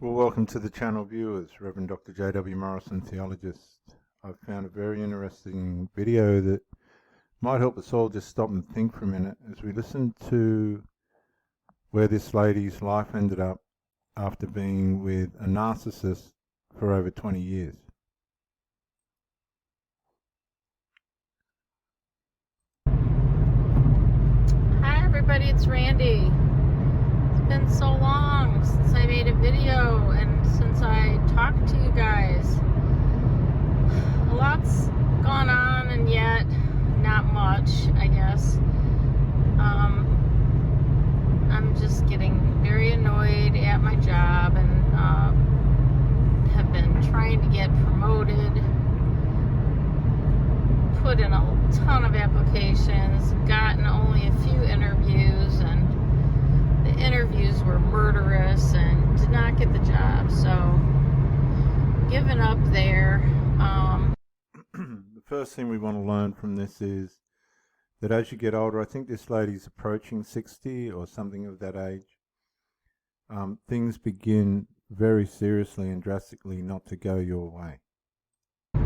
Well, welcome to the channel viewers, Reverend Dr. J.W. Morrison, theologist. I've found a very interesting video that might help us all just stop and think for a minute as we listen to where this lady's life ended up after being with a narcissist for over 20 years. Hi everybody, it's Randy. It's been so long since I made a video and since I talked to you guys. A lot's gone on and yet not much, I guess. I'm just getting very annoyed at my job and have been trying to get promoted. Put in a ton of applications, gotten only a few interviews, and the interviews were murderous and did not get the job, so giving up there. The first thing we want to learn from this is that as you get older, I think this lady's approaching 60 or something of that age, things begin very seriously and drastically not to go your way.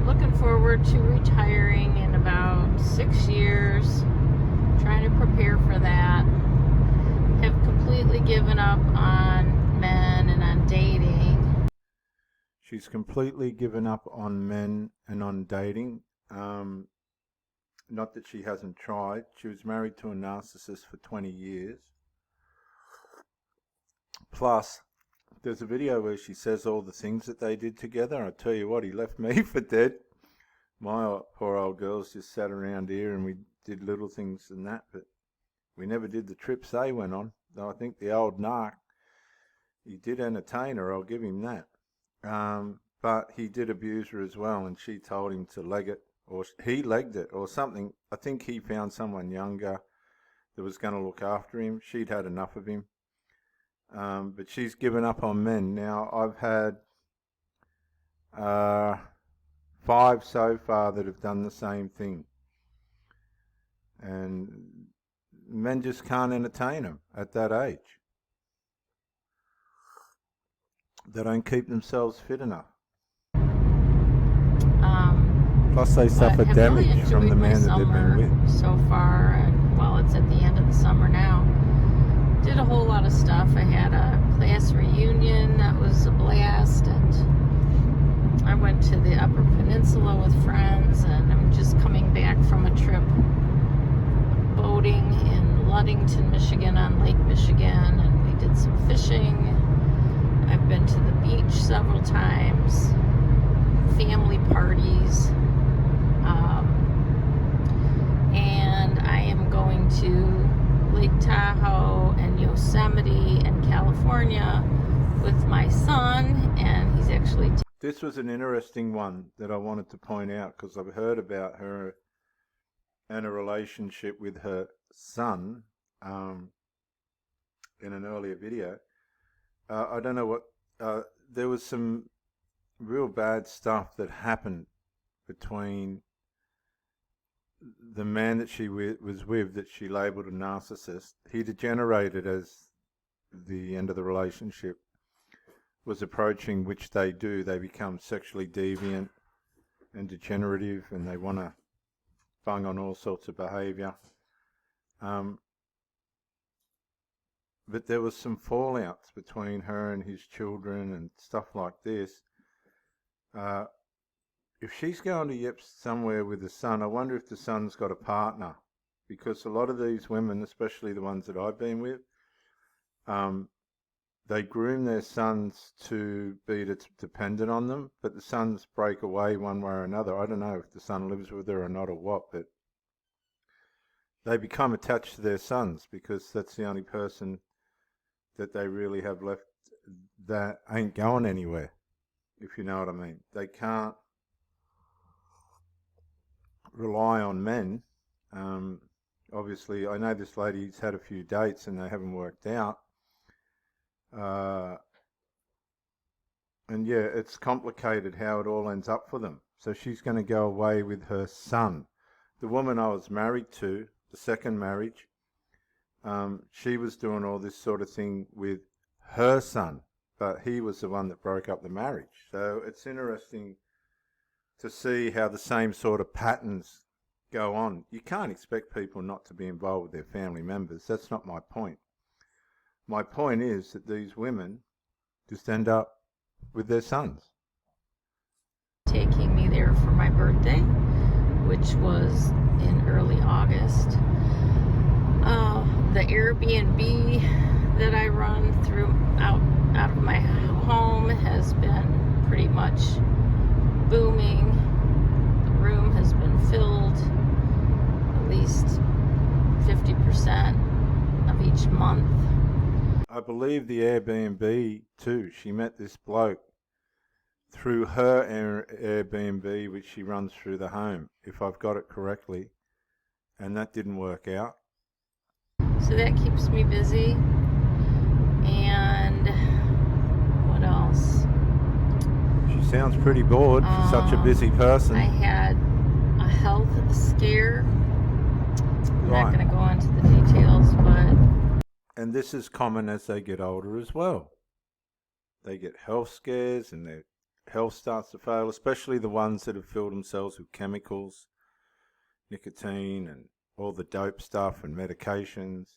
Looking forward to retiring in about 6 years, trying to prepare for that. Have completely given up on men and on dating. She's completely given up on men and on dating. Not that she hasn't tried. She was married to a narcissist for 20 years. Plus, there's a video where she says all the things that they did together. I tell you what, he left me for dead. My poor old girls just sat around here and we did little things and that, but we never did the trips they went on. Though I think the old narc, he did entertain her, I'll give him that. But he did abuse her as well, and she told him to leg it, or he legged it, or something. I think he found someone younger that was going to look after him. She'd had enough of him. But she's given up on men. Now, I've had 5 so far that have done the same thing. And men just can't entertain them at that age. They don't keep themselves fit enough. Plus they suffer damage really from the man that they've been with. So far, and well, it's at the end of the summer now. Did a whole lot of stuff. I had a class reunion that was a blast, and I went to the Upper Peninsula with friends, and I'm just coming back from a trip boating in Ludington, Michigan on Lake Michigan, and we did some fishing. I've been to the beach several times, family parties, and I am going to Lake Tahoe and Yosemite and California with my son, and he's actually... This was an interesting one that I wanted to point out because I've heard about her and a relationship with her son in an earlier video. I don't know what... there was some real bad stuff that happened between the man that she was with that she labelled a narcissist. He degenerated as the end of the relationship was approaching, which they do. They become sexually deviant and degenerative, and they want to bung on all sorts of behaviour. But there was some fallouts between her and his children and stuff like this. If she's going to Yep somewhere with the son, I wonder if the son's got a partner. Because a lot of these women, especially the ones that I've been with, they groom their sons to be dependent on them, but the sons break away one way or another. I don't know if the son lives with her or not or what, but they become attached to their sons because that's the only person that they really have left that ain't going anywhere, if you know what I mean. They can't rely on men. Obviously, I know this lady's had a few dates and they haven't worked out. And yeah, it's complicated how it all ends up for them. So she's going to go away with her son. The woman I was married to, the second marriage, she was doing all this sort of thing with her son. but he was the one that broke up the marriage. So it's interesting to see how the same sort of patterns go on. You can't expect people not to be involved with their family members. That's not my point. My point is that these women just end up with their sons. Taking me there for my birthday, which was in early August. The Airbnb that I run through out of my home has been pretty much booming. The room has been filled at least 50% of each month. I believe the Airbnb too. She met this bloke through her Airbnb, which she runs through the home, if I've got it correctly, and that didn't work out. So that keeps me busy. And what else? She sounds pretty bored for such a busy person. I had a health scare. I'm not going to go into the details, but... And this is common as they get older as well. They get health scares and their health starts to fail, especially the ones that have filled themselves with chemicals, nicotine and all the dope stuff and medications.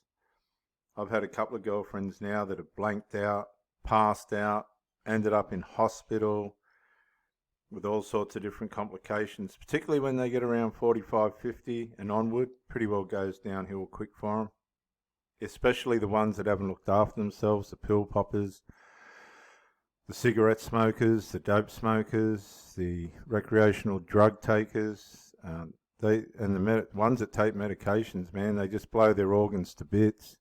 I've had a couple of girlfriends now that have blanked out, passed out, ended up in hospital with all sorts of different complications, particularly when they get around 45, 50 and onward. Pretty well goes downhill quick for them, especially the ones that haven't looked after themselves, the pill poppers, the cigarette smokers, the dope smokers, the recreational drug takers. The ones that take medications, man, they just blow their organs to bits.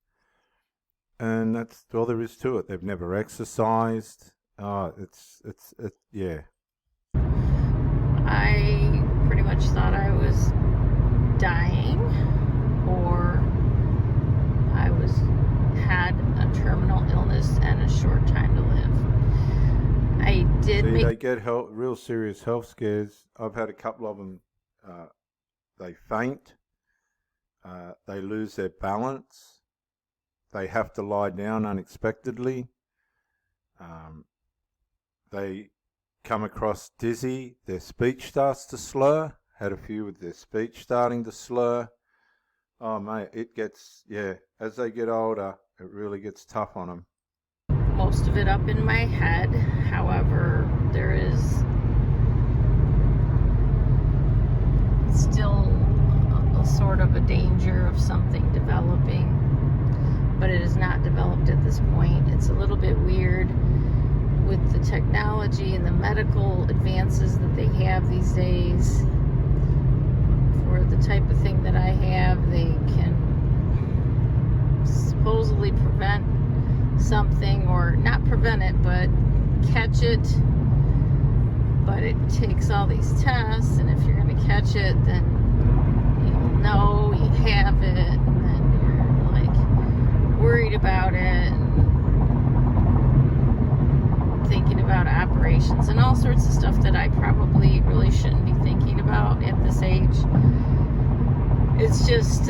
And that's all there is to it. They've never exercised. Yeah. I pretty much thought I was dying, or I had a terminal illness and a short time to live. I did they get real serious health scares. I've had a couple of them. They faint. They lose their balance. They have to lie down unexpectedly. They come across dizzy. Their speech starts to slur. Had a few with their speech starting to slur. Oh, mate, it gets, as they get older, it really gets tough on them. Most of it up in my head. However, there is still a sort of a danger of something developing, but it is not developed at this point. It's a little bit weird with the technology and the medical advances that they have these days. For the type of thing that I have, they can supposedly prevent something, or not prevent it, but catch it. But it takes all these tests, and if you're going to catch it, then you'll know you have it, and then you're like worried about it, thinking about operations and all sorts of stuff that I probably really shouldn't be thinking about at this age. It's just,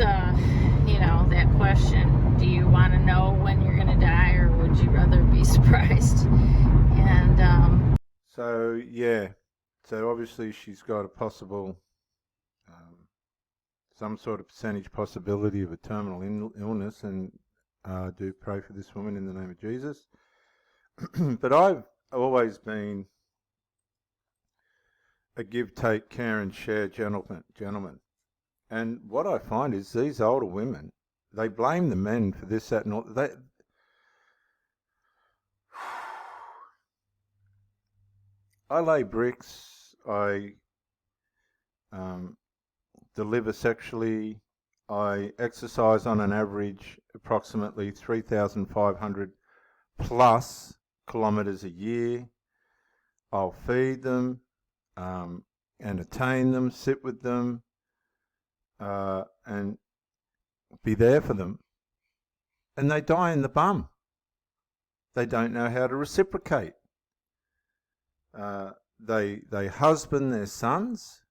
that question, do you want to know when you're going to die, or would you rather be surprised? And, so obviously she's got a possible, some sort of percentage possibility of a terminal illness, and do pray for this woman in the name of Jesus. But I've always been a give, take, care and share gentleman. And what I find is these older women, they blame the men for this, that and all. I lay bricks, I deliver sexually, I exercise on an average approximately 3,500 plus kilometres a year. I'll feed them, entertain them, sit with them, and be there for them. And they die in the bum. They don't know how to reciprocate. They husband their sons,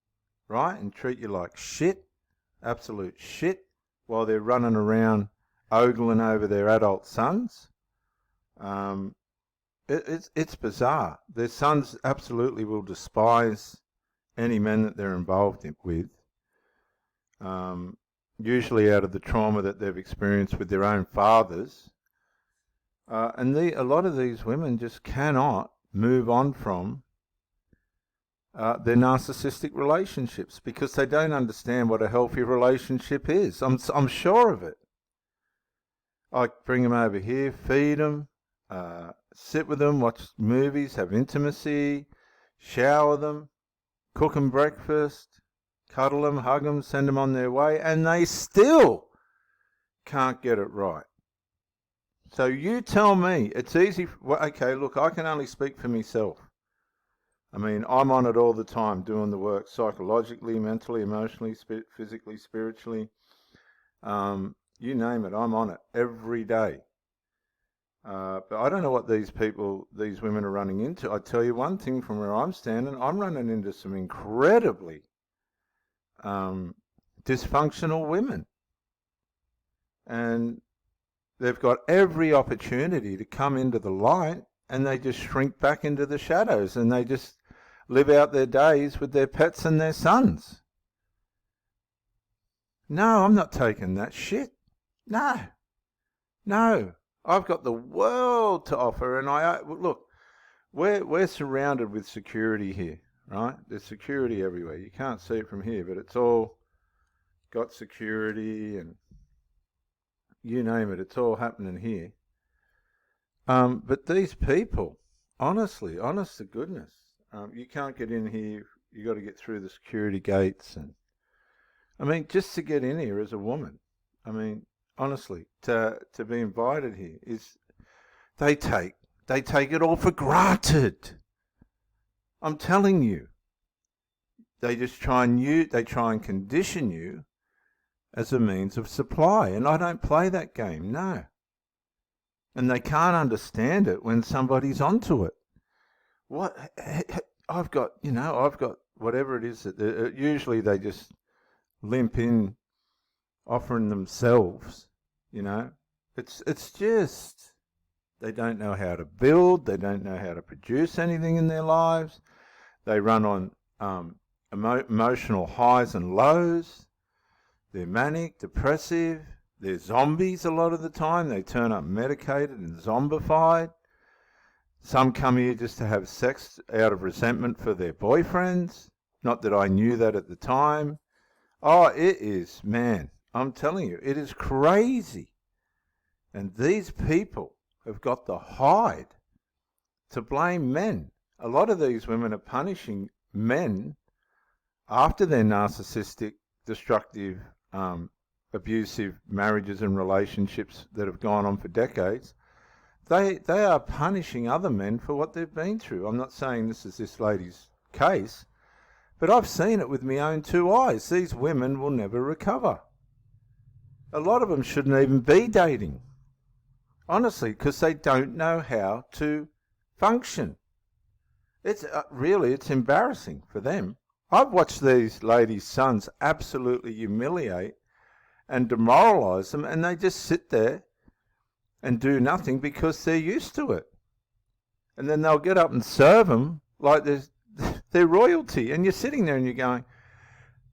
right, and treat you like shit, absolute shit, while they're running around ogling over their adult sons. It's bizarre. Their sons absolutely will despise any men that they're involved with, usually out of the trauma that they've experienced with their own fathers. And a lot of these women just cannot move on from their narcissistic relationships because they don't understand what a healthy relationship is. I'm sure of it. I bring them over here, feed them, sit with them, watch movies, have intimacy, shower them, cook them breakfast, cuddle them, hug them, send them on their way, and they still can't get it right. So you tell me, it's easy. Okay, look, I can only speak for myself. I mean, I'm on it all the time, doing the work psychologically, mentally, emotionally, physically, spiritually. You name it, I'm on it every day. But I don't know what these women are running into. I tell you one thing from where I'm standing, I'm running into some incredibly dysfunctional women. And they've got every opportunity to come into the light, and they just shrink back into the shadows, and they just live out their days with their pets and their sons. No, I'm not taking that shit. No. I've got the world to offer, and look, we're surrounded with security here, right? There's security everywhere. You can't see it from here, but it's all got security, and you name it, it's all happening here. But these people, honestly, honest to goodness, you can't get in here. You got to get through the security gates, and I mean, just to get in here as a woman, I mean, honestly, to be invited here is they take it all for granted. I'm telling you, they just try and condition you as a means of supply, and I don't play that game, no. And they can't understand it when somebody's onto it. What I've got whatever it is that usually they just limp in, offering themselves. It's just they don't know how to build. They don't know how to produce anything in their lives. They run on emotional highs and lows. They're manic, depressive. They're zombies a lot of the time. They turn up medicated and zombified. Some come here just to have sex out of resentment for their boyfriends. Not that I knew that at the time. Oh, it is, man, I'm telling you, it is crazy. And these people have got the hide to blame men. A lot of these women are punishing men after their narcissistic, destructive, abusive marriages and relationships that have gone on for decades. They are punishing other men for what they've been through. I'm not saying this is this lady's case, but I've seen it with my own two eyes. These women will never recover. A lot of them shouldn't even be dating, honestly, because they don't know how to function. It's embarrassing for them. I've watched these ladies' sons absolutely humiliate and demoralize them, and they just sit there and do nothing because they're used to it. And then they'll get up and serve them like they're royalty. And you're sitting there and you're going,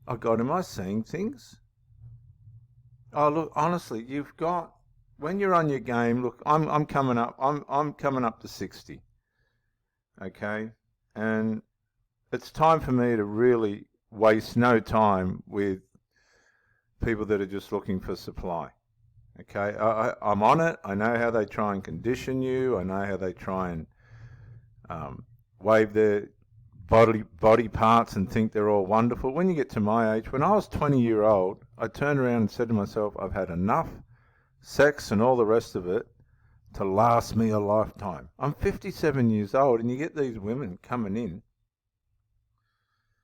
oh God, am I seeing things? Oh, look, honestly, when you're on your game, look, I'm coming up to 60. Okay? And it's time for me to really waste no time with people that are just looking for supply. Okay, I'm on it. I know how they try and condition you. I know how they try and wave their body parts and think they're all wonderful. When you get to my age, when I was 20-year-old, I turned around and said to myself, I've had enough sex and all the rest of it to last me a lifetime. I'm 57 years old, and you get these women coming in.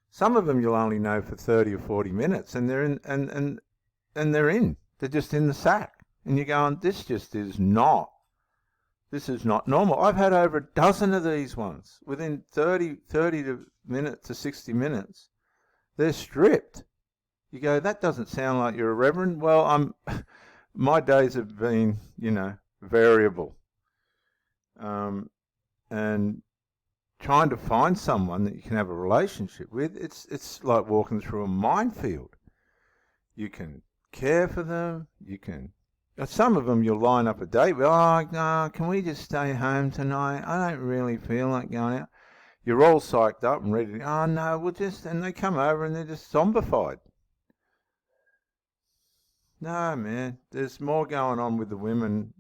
Some of them you'll only know for 30 or 40 minutes, and they're in, and they're in. They're just in the sack. And you're going, this is not normal. I've had over a dozen of these ones. Within 30 minutes to 60 minutes, they're stripped. You go, that doesn't sound like you're a reverend. Well, my days have been, variable. and trying to find someone that you can have a relationship with, it's like walking through a minefield. You can care for them, you can... Some of them you'll line up a date with, oh, no, can we just stay home tonight? I don't really feel like going out. You're all psyched up and ready to, oh, no, we'll just... And they come over and they're just zombified. No, man, there's more going on with the women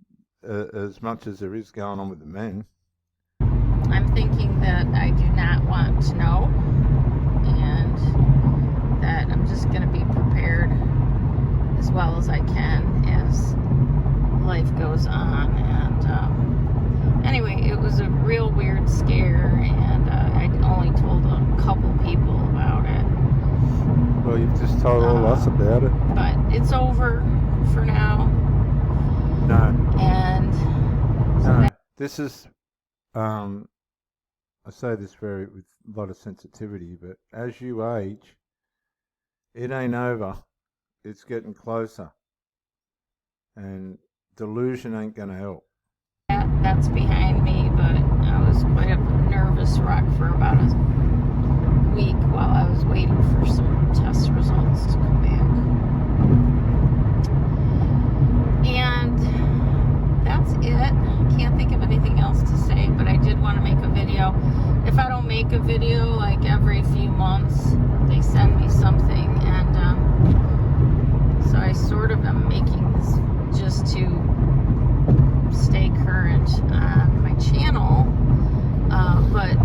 as much as there is going on with the men. I'm thinking that I do not want to know, and that I'm just going to be prepared as well as I can as life goes on. And anyway, it was a real weird scare, and I only told a couple people about it. Well, you've just told all us about it. But it's over for now. No. And no. This is, I say this with a lot of sensitivity, but as you age, it ain't over. It's getting closer. And delusion ain't going to help. That's behind me, but I was quite a nervous wreck for about a week while I was waiting for some test results to come back. And that's it. Can't think of anything else to say, but I did want to make a video. If I don't make a video like every few months, they send me something, and so I sort of am making this just to stay current on my channel, but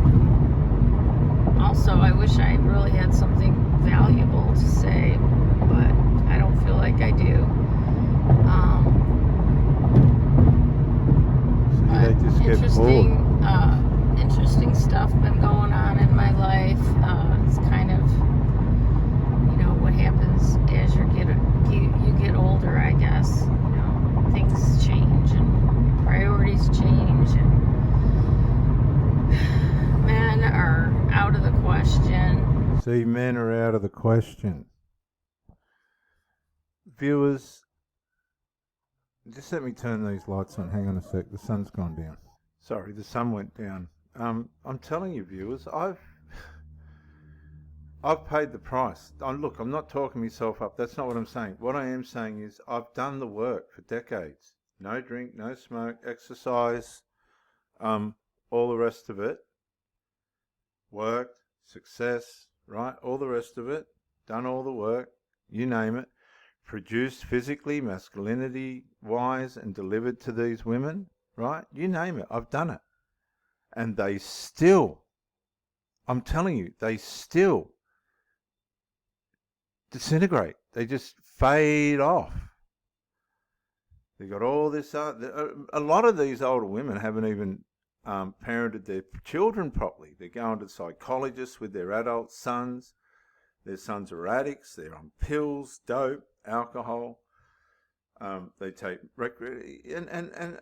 also I wish I really had something valuable to say, but I don't feel like I do. They just get bored. Interesting stuff been going on in my life. It's kind of, you know, what happens as you get older, I guess. You know, things change and priorities change, and men are out of the question. See, men are out of the question. Viewers, just let me turn these lights on. Hang on a sec. The sun's gone down. Sorry, the sun went down. I'm telling you, viewers, I've paid the price. Look, I'm not talking myself up. That's not what I'm saying. What I am saying is I've done the work for decades. No drink, no smoke, exercise, all the rest of it. Worked, success, right? All the rest of it. Done all the work. You name it. Produced physically, masculinity-wise, and delivered to these women, right? You name it. I've done it. And they still, I'm telling you, they still disintegrate. They just fade off. They got all this. A lot of these older women haven't even parented their children properly. They're going to psychologists with their adult sons. Their sons are addicts. They're on pills, dope, alcohol. They take and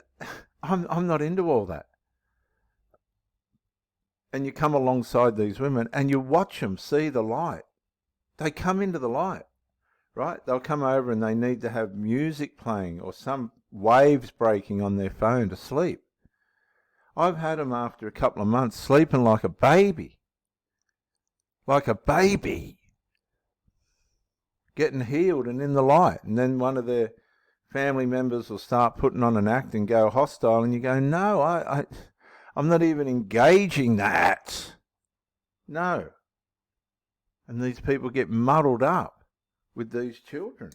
I'm not into all that. And you come alongside these women and you watch them see the light. They come into the light, right? They'll come over and they need to have music playing or some waves breaking on their phone to sleep. I've had them after a couple of months sleeping like a baby. Like a baby. Getting healed and in the light. And then one of their family members will start putting on an act and go hostile, and you go, no, I'm not even engaging that. No. And these people get muddled up with these children.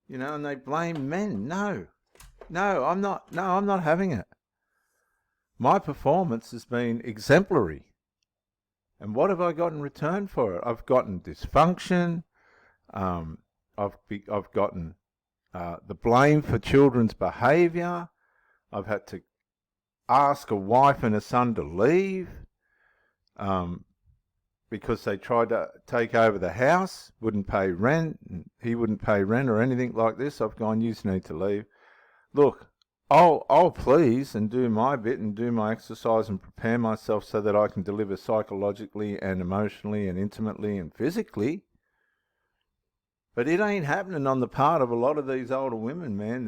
You know, and they blame men. No, I'm not having it. My performance has been exemplary. And what have I got in return for it? I've gotten dysfunction. I've gotten the blame for children's behaviour. I've had to ask a wife and a son to leave because they tried to take over the house, wouldn't pay rent, and he wouldn't pay rent or anything like this. I've gone, you need to leave. Look, I'll please and do my bit and do my exercise and prepare myself so that I can deliver psychologically and emotionally and intimately and physically. But it ain't happening on the part of a lot of these older women, man.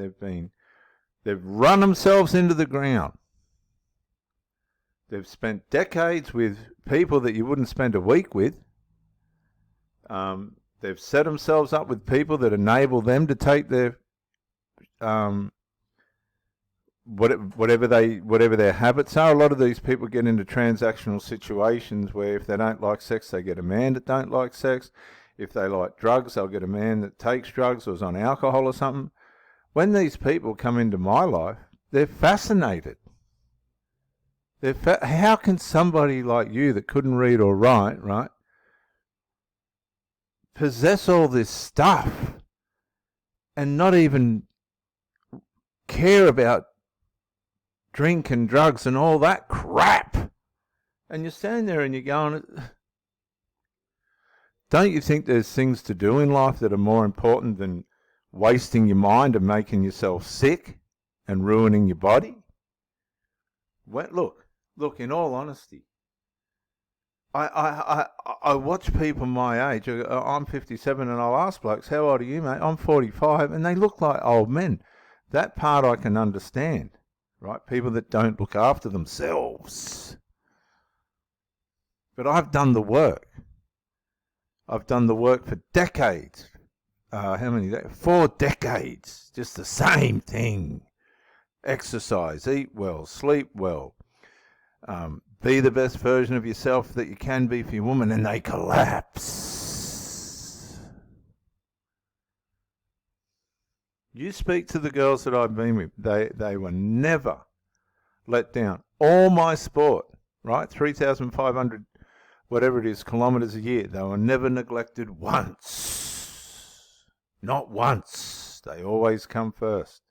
They've run themselves into the ground. They've spent decades with people that you wouldn't spend a week with. They've set themselves up with people that enable them to take their whatever their habits are. A lot of these people get into transactional situations where if they don't like sex, they get a man that don't like sex. If they like drugs, they'll get a man that takes drugs or is on alcohol or something. When these people come into my life, they're fascinated. How can somebody like you that couldn't read or write, right, possess all this stuff and not even care about drink and drugs and all that crap? And you're standing there and you're going, don't you think there's things to do in life that are more important than wasting your mind and making yourself sick and ruining your body? Well, look, in all honesty, I watch people my age. I'm 57 and I'll ask blokes, how old are you, mate? I'm 45, and they look like old men. That part I can understand, right? People that don't look after themselves. But I've done the work. I've done the work for decades. How many? 4 decades. Just the same thing. Exercise, eat well, sleep well. Be the best version of yourself that you can be for your woman, and they collapse. You speak to the girls that I've been with, they were never let down. All my sport, right, 3,500, whatever it is, kilometres a year, they were never neglected once. Not once. They always come first.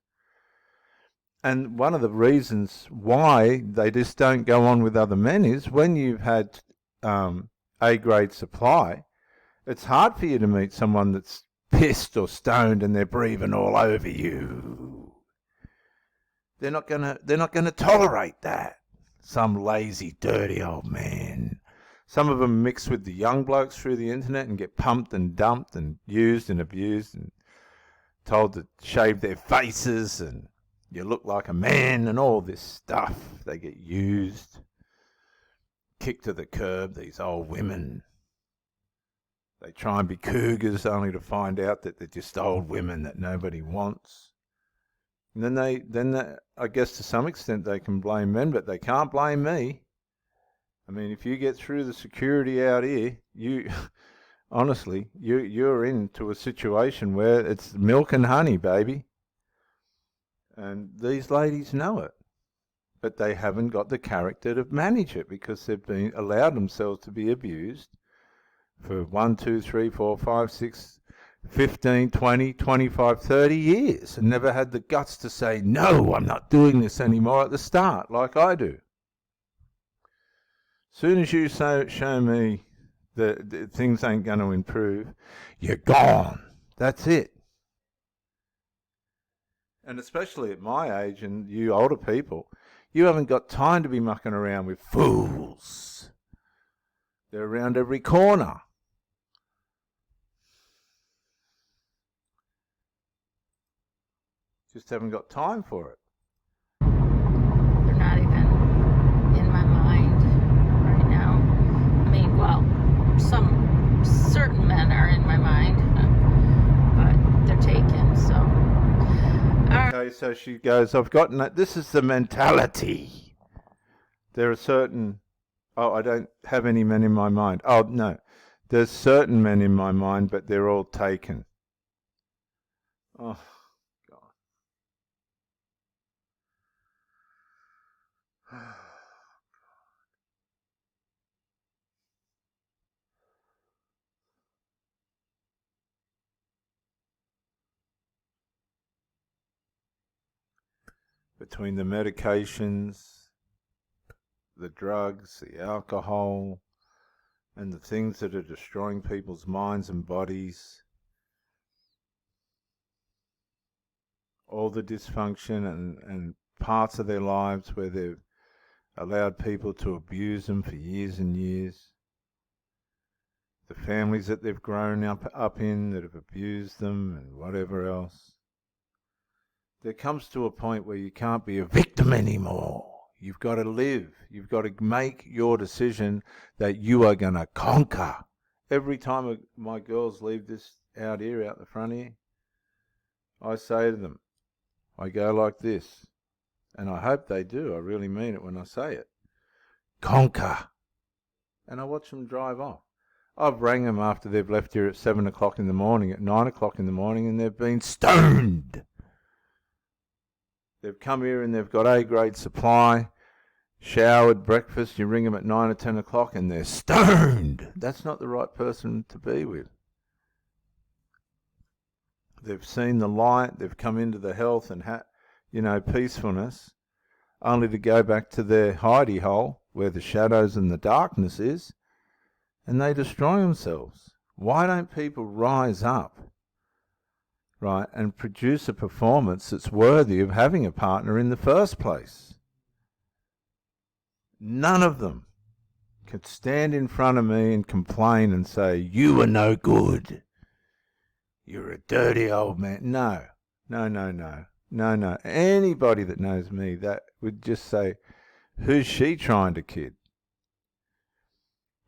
And one of the reasons why they just don't go on with other men is when you've had A-grade supply, it's hard for you to meet someone that's pissed or stoned and they're breathing all over you. They're not gonna tolerate that. Some lazy, dirty old man. Some of them mix with the young blokes through the internet and get pumped and dumped and used and abused and told to shave their faces and you look like a man and all this stuff. They get used, kicked to the curb, these old women. They try and be cougars only to find out that they're just old women that nobody wants. And then they, I guess to some extent they can blame men, but they can't blame me. I mean, if you get through the security out here, honestly, you're into a situation where it's milk and honey, baby. And these ladies know it, but they haven't got the character to manage it because they've been allowed themselves to be abused for 1, 2, 3, 4, 5, 6, 15, 20, 25, 30 years and never had the guts to say, no, I'm not doing this anymore at the start like I do. Soon as you show me that things ain't going to improve, you're gone. That's it. And especially at my age and you older people, you haven't got time to be mucking around with fools. They're around every corner. Just haven't got time for it. They're not even in my mind right now. I mean, well, some certain men are in my mind, but they're taken, so. Okay, so she goes, I've gotten that. This is the mentality. There are certain, I don't have any men in my mind. Oh, no. There's certain men in my mind, but they're all taken. Oh, God. Between the medications, the drugs, the alcohol, and the things that are destroying people's minds and bodies, all the dysfunction and parts of their lives where they've allowed people to abuse them for years and years, the families that they've grown up in that have abused them and whatever else. There comes to a point where you can't be a victim anymore. You've got to live. You've got to make your decision that you are going to conquer. Every time my girls leave this out here, out the front here, I say to them, I go like this, and I hope they do. I really mean it when I say it. Conquer. And I watch them drive off. I've rang them after they've left here at 7 o'clock in the morning, at 9 o'clock in the morning, and they've been stoned. They've come here and they've got A-grade supply, showered, breakfast. You ring them at 9 or 10 o'clock and they're stoned. That's not the right person to be with. They've seen the light. They've come into the health and peacefulness, only to go back to their hidey hole where the shadows and the darkness is, and they destroy themselves. Why don't people rise up, right, and produce a performance that's worthy of having a partner in the first place? None of them could stand in front of me and complain and say, you are no good. You're a dirty old man. No. Anybody that knows me, that would just say, who's she trying to kid?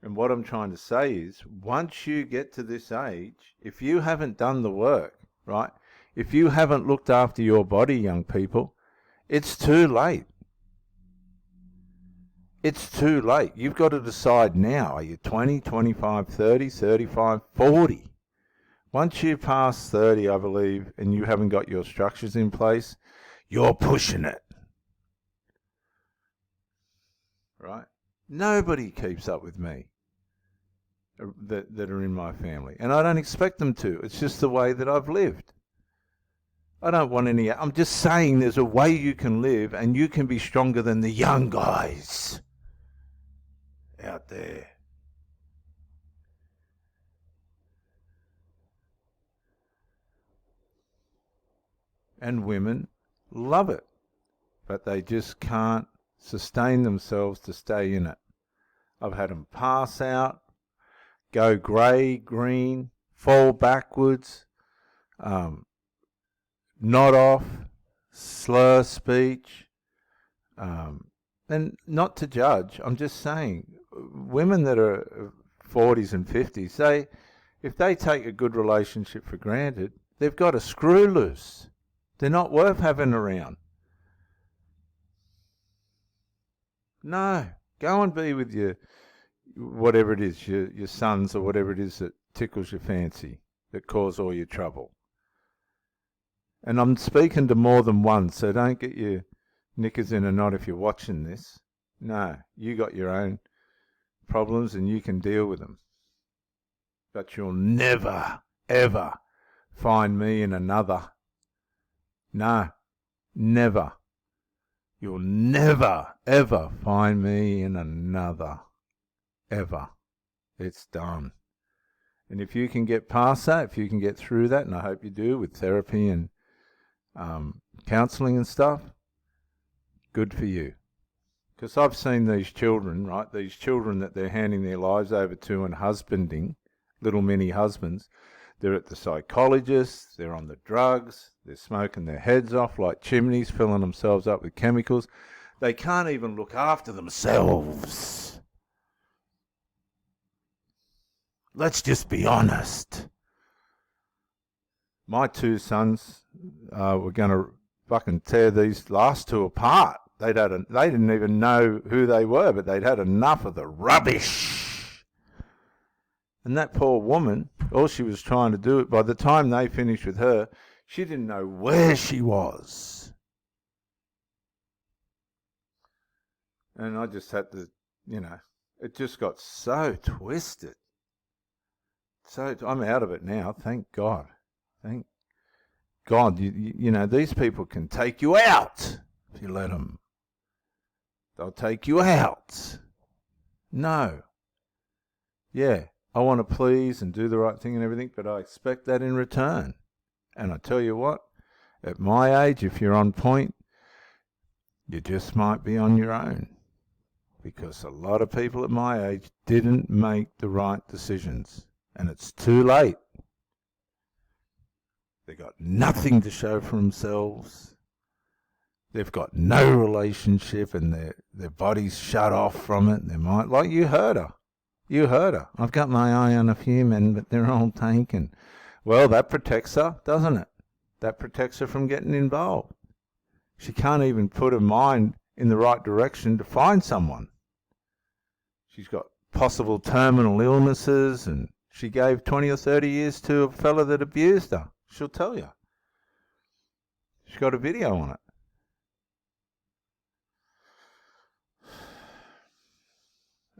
And what I'm trying to say is, once you get to this age, if you haven't done the work, right, if you haven't looked after your body, young people, it's too late. It's too late. You've got to decide now. Are you 20, 25, 30, 35, 40? Once you pass 30, I believe, and you haven't got your structures in place, you're pushing it. Right? Nobody keeps up with me that are in my family. And I don't expect them to. It's just the way that I've lived. I don't want any... I'm just saying there's a way you can live and you can be stronger than the young guys out there. And women love it, but they just can't sustain themselves to stay in it. I've had them pass out, go grey, green, fall backwards, nod off, slur speech, and not to judge. I'm just saying, women that are 40s and 50s, if they take a good relationship for granted, they've got a screw loose. They're not worth having around. No, go and be with your, whatever it is, your sons or whatever it is that tickles your fancy, that cause all your trouble. And I'm speaking to more than one, so don't get your knickers in a knot if you're watching this. No, you got your own problems and you can deal with them. But you'll never, ever find me in another. No, never. You'll never, ever find me in another. Ever. It's done. And if you can get past that, if you can get through that, and I hope you do with therapy and counselling and stuff, good for you. Because I've seen these children, right, these children that they're handing their lives over to and husbanding, little mini husbands, they're at the psychologists, they're on the drugs, they're smoking their heads off like chimneys, filling themselves up with chemicals. They can't even look after themselves. Let's just be honest. My two sons were going to fucking tear these last two apart. They didn't even know who they were, but they'd had enough of the rubbish. And that poor woman, all she was trying to do, by the time they finished with her, she didn't know where she was. And I just had to, it just got so twisted. So I'm out of it now, thank God. Thank God, these people can take you out if you let them. They'll take you out. No. Yeah, I want to please and do the right thing and everything, but I expect that in return. And I tell you what, at my age, if you're on point, you just might be on your own. Because a lot of people at my age didn't make the right decisions. And it's too late. They got nothing to show for themselves. They've got no relationship and their body's shut off from it. Their mind, like you heard her. You heard her. I've got my eye on a few men, but they're all taken. Well, that protects her, doesn't it? That protects her from getting involved. She can't even put her mind in the right direction to find someone. She's got possible terminal illnesses, and she gave 20 or 30 years to a fella that abused her. She'll tell you. She's got a video on it.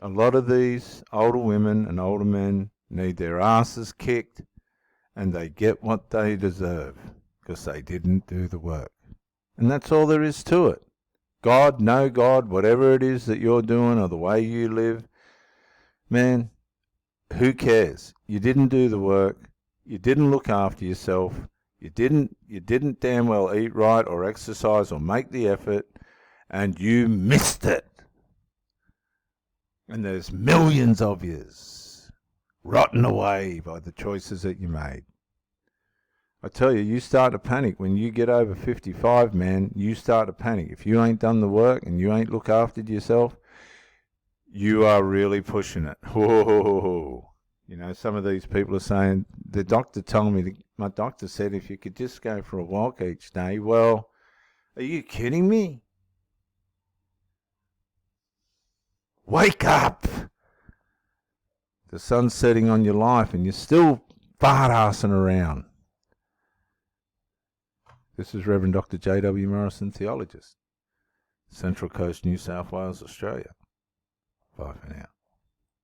A lot of these older women and older men need their asses kicked, and they get what they deserve because they didn't do the work. And that's all there is to it. God, no God, whatever it is that you're doing or the way you live, man, who cares? You didn't do the work. You didn't look after yourself. You didn't damn well eat right or exercise or make the effort, and you missed it. And there's millions of yous rotting away by the choices that you made. I tell you, you start to panic when you get over 55, man. You start to panic. If you ain't done the work and you ain't looked after yourself, you are really pushing it. Whoa. You know, some of these people are saying, the doctor told me, my doctor said if you could just go for a walk each day. Well, are you kidding me? Wake up! The sun's setting on your life and you're still fart-assing around. This is Reverend Dr. J.W. Morrison, theologist, Central Coast, New South Wales, Australia. Bye for now.